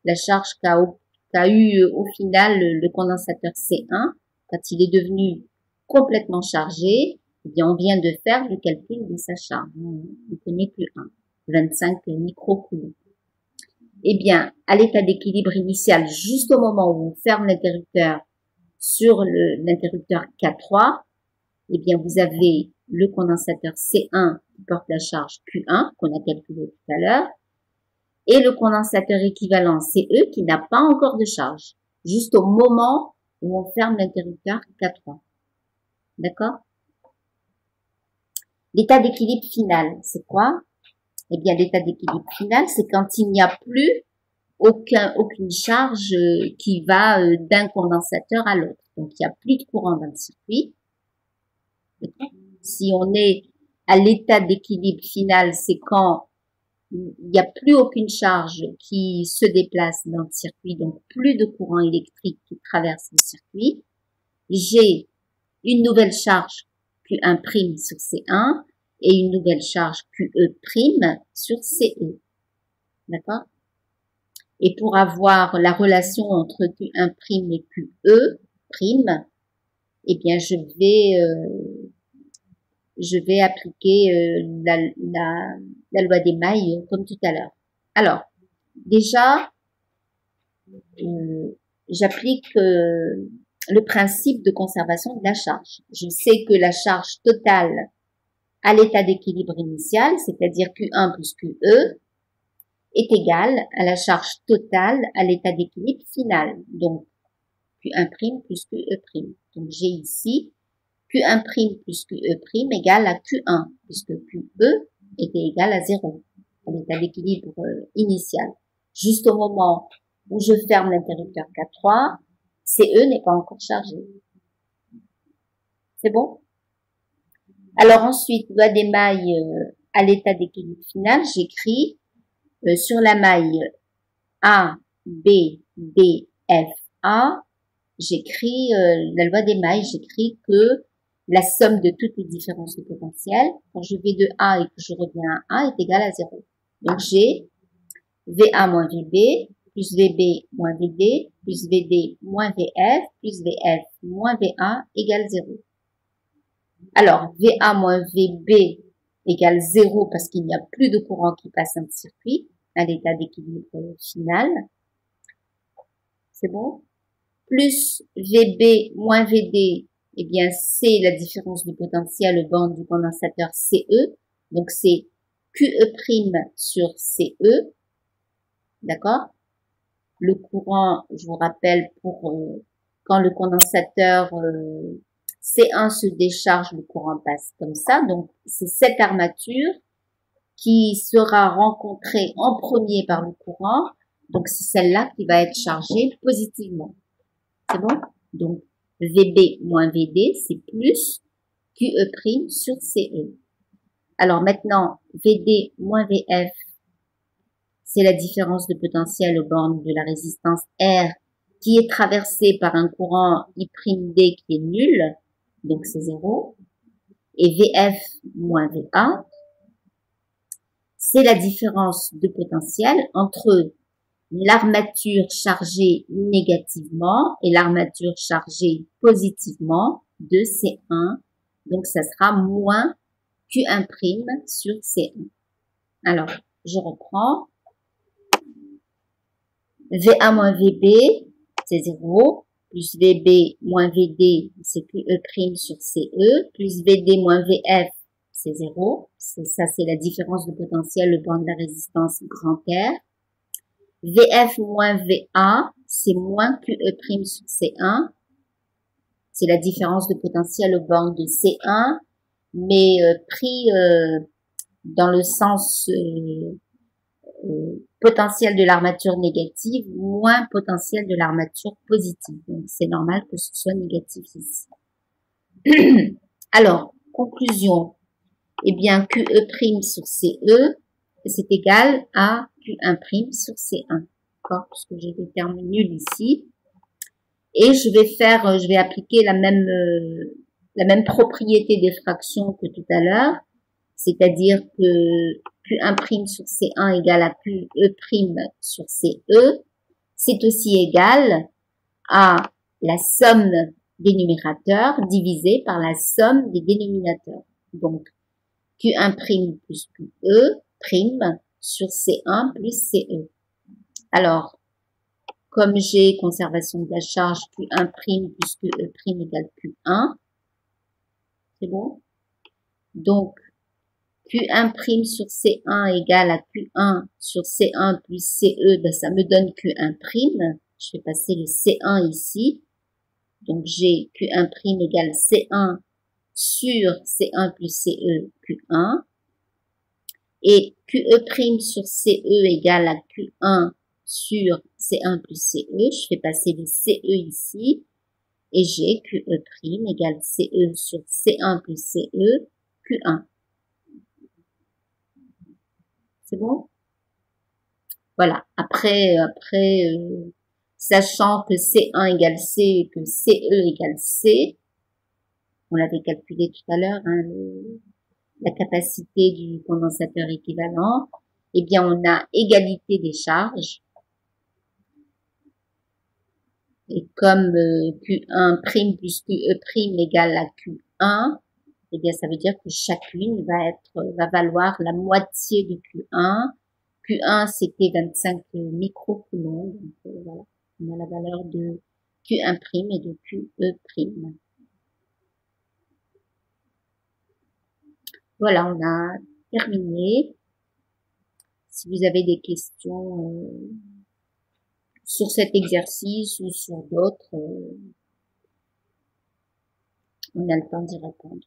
la charge qu'a eu au final le condensateur C1, quand il est devenu complètement chargé, eh bien, on vient de faire le calcul de sa charge. On ne connaît plus 25 microcoulombs. Eh bien, à l'état d'équilibre initial, juste au moment où on ferme l'interrupteur sur l'interrupteur K3, eh bien, vous avez le condensateur C1 qui porte la charge Q1, qu'on a calculé tout à l'heure, et le condensateur équivalent CE qui n'a pas encore de charge, juste au moment où on ferme l'interrupteur K3. D'accord? L'état d'équilibre final, c'est quoi? Eh bien, l'état d'équilibre final, c'est quand il n'y a plus aucune charge qui va d'un condensateur à l'autre. Donc, il n'y a plus de courant dans le circuit. Si on est à l'état d'équilibre final, c'est quand il n'y a plus aucune charge qui se déplace dans le circuit, donc plus de courant électrique qui traverse le circuit. J'ai une nouvelle charge Q1' sur C1 et une nouvelle charge QE' sur CE. D'accord? Et pour avoir la relation entre Q1' et QE', eh bien, je vais appliquer la loi des mailles comme tout à l'heure. Alors, déjà, j'applique le principe de conservation de la charge. Je sais que la charge totale à l'état d'équilibre initial, c'est-à-dire Q1 plus QE, est égale à la charge totale à l'état d'équilibre final. Donc, Q1' plus QE'. Donc, j'ai ici Q1' plus QE' égale à Q1, puisque QE était égal à 0, à l'état d'équilibre initial. Juste au moment où je ferme l'interrupteur K3, CE n'est pas encore chargé. C'est bon? Alors ensuite, loi des mailles à l'état d'équilibre final, j'écris sur la maille A, B, D, F, A, j'écris la loi des mailles, j'écris que la somme de toutes les différences de potentiel, quand je vais de A et que je reviens à A, est égale à 0. Donc j'ai VA moins VB, plus VB moins VD, plus VD moins VF, plus VF moins VA égale 0. Alors, VA moins VB égale 0 parce qu'il n'y a plus de courant qui passe dans le circuit à l'état d'équilibre final. C'est bon? Plus VB moins VD, eh bien, c'est la différence de potentiel au bord du condensateur CE. Donc, c'est QE' sur CE. D'accord? Le courant, je vous rappelle, quand le condensateur C1 se décharge, le courant passe comme ça. Donc, c'est cette armature qui sera rencontrée en premier par le courant. Donc, c'est celle-là qui va être chargée positivement. C'est bon? Donc, VB moins VD, c'est plus QE' sur CE. Alors maintenant, VD moins VF, c'est la différence de potentiel aux bornes de la résistance R qui est traversée par un courant I'D qui est nul, donc c'est 0. Et VF moins VA, c'est la différence de potentiel entre l'armature chargée négativement et l'armature chargée positivement de C1. Donc, ça sera moins Q1' sur C1. Alors, je reprends. VA moins VB, c'est 0, plus VB moins VD, c'est QE' sur CE, plus VD moins VF, c'est 0. Ça, c'est la différence de potentiel au bord de la résistance grand R. VF moins VA, c'est moins QE' sur C1. C'est la différence de potentiel au bord de C1, mais pris dans le sens potentiel de l'armature négative moins potentiel de l'armature positive. Donc, c'est normal que ce soit négatif ici. Alors, conclusion. Eh bien, QE' sur CE, c'est égal à Q1' sur C1. D'accord? Puisque j'ai des termes nuls ici. Et je vais appliquer la même propriété des fractions que tout à l'heure. C'est-à-dire que Q1' sur C1 égale à QE' sur CE. c'est aussi égal à la somme des numérateurs divisé par la somme des dénominateurs. Donc, Q1' plus QE' sur C1 plus CE. Alors, comme j'ai conservation de la charge Q1' plus QE' égale Q1, c'est bon? Donc, Q1' sur C1 égale à Q1 sur C1 plus CE, ben ça me donne Q1'. Je vais passer le C1 ici. Donc, j'ai Q1' égale C1 sur C1 plus CE, Q1. Et QE' sur CE égale à Q1 sur C1 plus CE. Je fais passer le CE ici. Et j'ai QE' égale CE sur C1 plus CE, Q1. C'est bon? Voilà. Après, sachant que C1 égale C et que CE égale C, on l'avait calculé tout à l'heure, hein, la capacité du condensateur équivalent, eh bien, on a égalité des charges. Et comme Q1' plus QE' égale à Q1, eh bien, ça veut dire que chacune va valoir la moitié de Q1. Q1, c'était 25 microcoulombs. Donc, voilà. On a la valeur de Q1' et de QE'. Voilà, on a terminé. Si vous avez des questions sur cet exercice ou sur d'autres, on a le temps d'y répondre.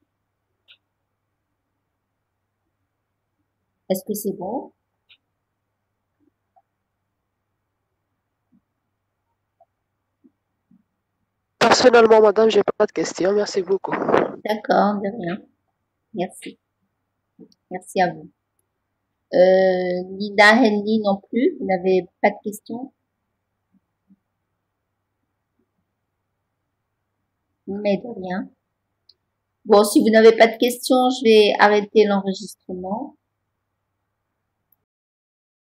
Est-ce que c'est bon? Personnellement, madame, j'ai pas de questions. Merci beaucoup. D'accord, de rien. Merci. Merci à vous. Nina Henry non plus, vous n'avez pas de questions? Mais de rien. Bon, si vous n'avez pas de questions, je vais arrêter l'enregistrement.